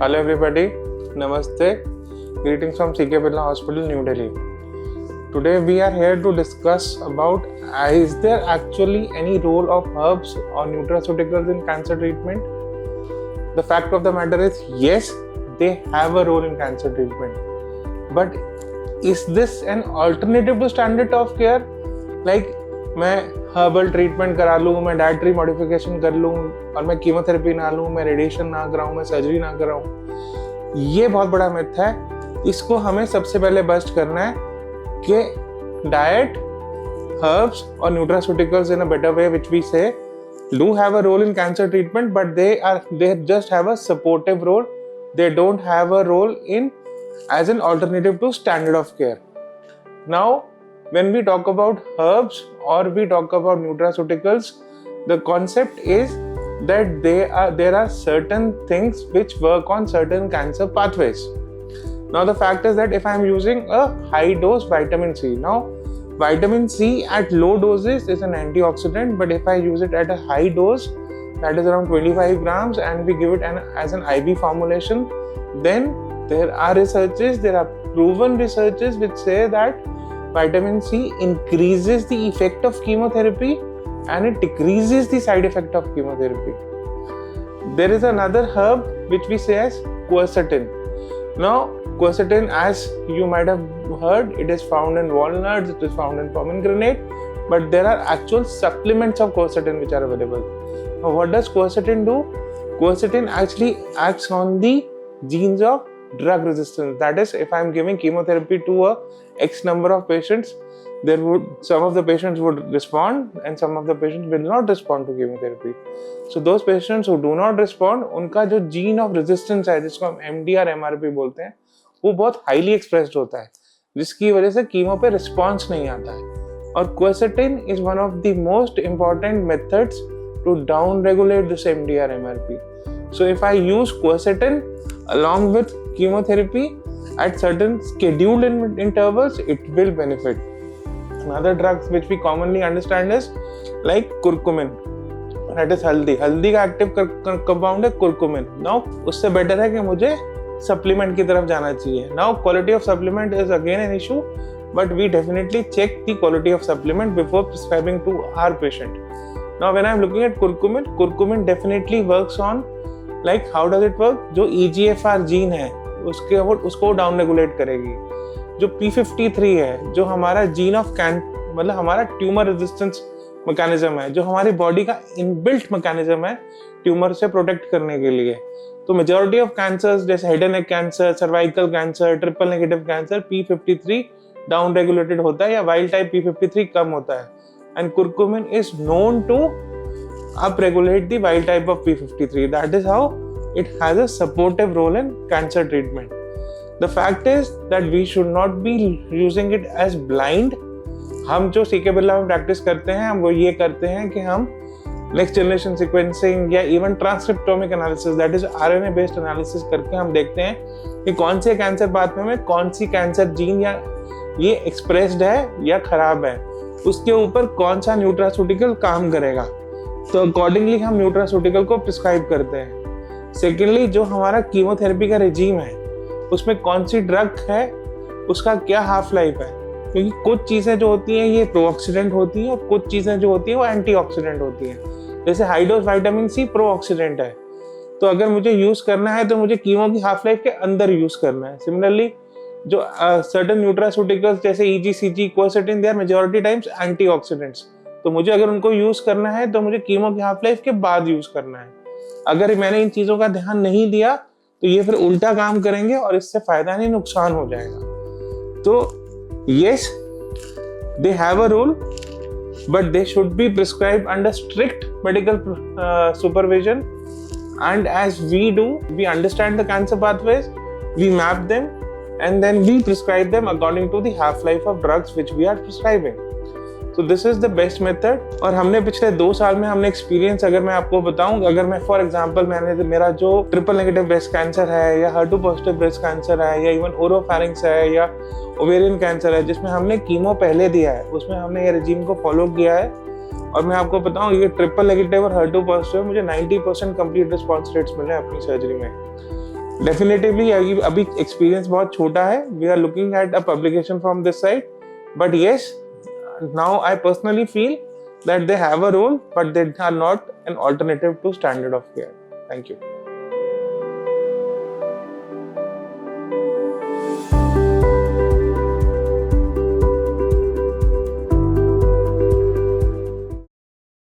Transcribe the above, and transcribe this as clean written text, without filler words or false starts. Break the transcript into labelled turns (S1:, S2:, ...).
S1: Hello everybody, Namaste. Greetings from CK Birla Hospital, New Delhi. Today we are here to discuss about is there actually any role of herbs or nutraceuticals in cancer treatment? The fact of the matter is yes, they have a role in cancer treatment. But is this an alternative to standard of care? Like मैं herbal treatment करा लूँ, मैं dietary modification कर लूँ और मैं chemotherapy ना लूँ, मैं रेडिएशन ना कराऊँ, मैं सर्जरी ना कराऊँ, ये बहुत बड़ा मिथ है. इसको हमें सबसे पहले बस्ट करना है कि डाइट, हर्ब्स और nutraceuticals in a better way which we say do have a role in cancer treatment, but they just have a supportive role. They don't have a role in as an alternative to standard of care. Now, when we talk about herbs or we talk about nutraceuticals, the concept is that there are certain things which work on certain cancer pathways. Now the fact is that if I am using a high dose vitamin C, now vitamin C at low doses is an antioxidant, but if I use it at a high dose, that is around 25 grams, and we give it as an IV formulation, then there are proven researches which say that vitamin C increases the effect of chemotherapy and it decreases the side effect of chemotherapy. There is another herb which we say as quercetin. Now, quercetin, as you might have heard, it is found in walnuts, it is found in pomegranate, but there are actual supplements of quercetin which are available. Now, what does quercetin do? Quercetin actually acts on the genes of drug resistance. That is, if I am giving chemotherapy to a X number of patients, some of the patients would respond and some of the patients will not respond to chemotherapy. So those patients who do not respond, उनका जो gene of resistance है, जिसको हम MD और MRP बोलते हैं, वो बहुत highly expressed होता है, जिसकी वजह से कीमो पे रिस्पॉन्स नहीं आता है. और quercetin is one of the most important methods to down regulate this MD or MRP. So if I use quercetin along with chemotherapy at certain scheduled intervals, it will benefit. Another drugs which we commonly understand is like curcumin, that is हल्दी. हल्दी का active compound है curcumin. Now उससे better है कि मुझे supplement की तरफ जाना चाहिए. Now quality of supplement is again an issue, but we definitely check the quality of supplement before prescribing to our patient. Now when I am looking at curcumin definitely works on, like how does it work? जो EGFR gene है उसको down regulate करेगी. जो P53 है, जो हमारा gene of मतलब हमारा ट्यूमर रेजिस्टेंस मैकेनिज्म है, जो हमारी बॉडी का इनबिल्ट मैकेनिज्म है ट्यूमर से प्रोटेक्ट करने के लिए. तो मेजॉरिटी ऑफ कैंसर्स जैसे head and neck cancer, cervical cancer, triple negative cancer, P53 down regulated होता है या वाइल्ड टाइप P53 कम होता है. And curcumin is known to up regulate the wild type of P53. That is how it has a supportive role in cancer treatment. The fact is that we should not be using it as blind. हम जो C K Birla में practice करते हैं, हम वो ये करते हैं कि हम नेक्स्ट जनरेशन सीक्वेंसिंग या even transcriptomic analysis, that is RNA based analysis करके हम देखते हैं कि कौन से कैंसर पाथवे में कौन सी कैंसर जीन या ये एक्सप्रेस्ड है या खराब है, उसके ऊपर कौन सा न्यूट्रास्यूटिकल काम करेगा. तो अकॉर्डिंगली हम न्यूट्रास्यूटिकल को प्रिस्क्राइब करते हैं. सेकेंडली, जो हमारा कीमोथेरेपी का रेजीम है उसमें कौन सी ड्रग है, उसका क्या हाफ लाइफ है, क्योंकि कुछ चीज़ें जो होती हैं ये प्रोऑक्सीडेंट होती हैं और कुछ चीज़ें जो होती हैं वो एंटीऑक्सीडेंट होती हैं. जैसे हाई डोज विटामिन सी प्रोऑक्सीडेंट है, तो अगर मुझे यूज़ करना है तो मुझे कीमो की हाफ लाइफ के अंदर यूज़ करना है. सिमिलरली जो सर्टेन न्यूट्रास्यूटिकल्स जैसे EGCG, quercetin, they are majority times antioxidants, तो मुझे अगर उनको यूज़ करना है तो मुझे कीमो की हाफ लाइफ के बाद यूज़ करना है. अगर मैंने इन चीज़ों का ध्यान नहीं दिया तो ये फिर उल्टा काम करेंगे और इससे फायदा नहीं नुकसान हो जाएगा. तो yes, they have a role, but they should be prescribed under strict medical supervision. And as we do, we understand the cancer pathways, we map them and then we prescribe them according to the half life of drugs which we are prescribing. So this is the best method. और हमने पिछले 2 साल में हमने experience, अगर मैं आपको बताऊं, अगर मैं फॉर एग्जांपल मेरा जो ट्रिपल नेगेटिव ब्रेस्ट कैंसर है या HER2 पॉजिटिव ब्रेस्ट कैंसर है या इवन ओरोफैरिंक्स है या ओवेरियन कैंसर है जिसमें हमने कीमो पहले दिया है, उसमें हमने ये रेजिम को फॉलो किया है. और मैं आपको बताऊं, ये ट्रिपल नेगेटिव और HER2 पॉजिटिव मुझे 90% कंप्लीट रिस्पॉन्स रेट्स मिले अपनी सर्जरी में. डेफिनेटिवली अभी एक्सपीरियंस बहुत छोटा है. We are looking at a publication from this side, but yes, now I personally feel that they have a role, but they are not an alternative to standard of care. Thank you.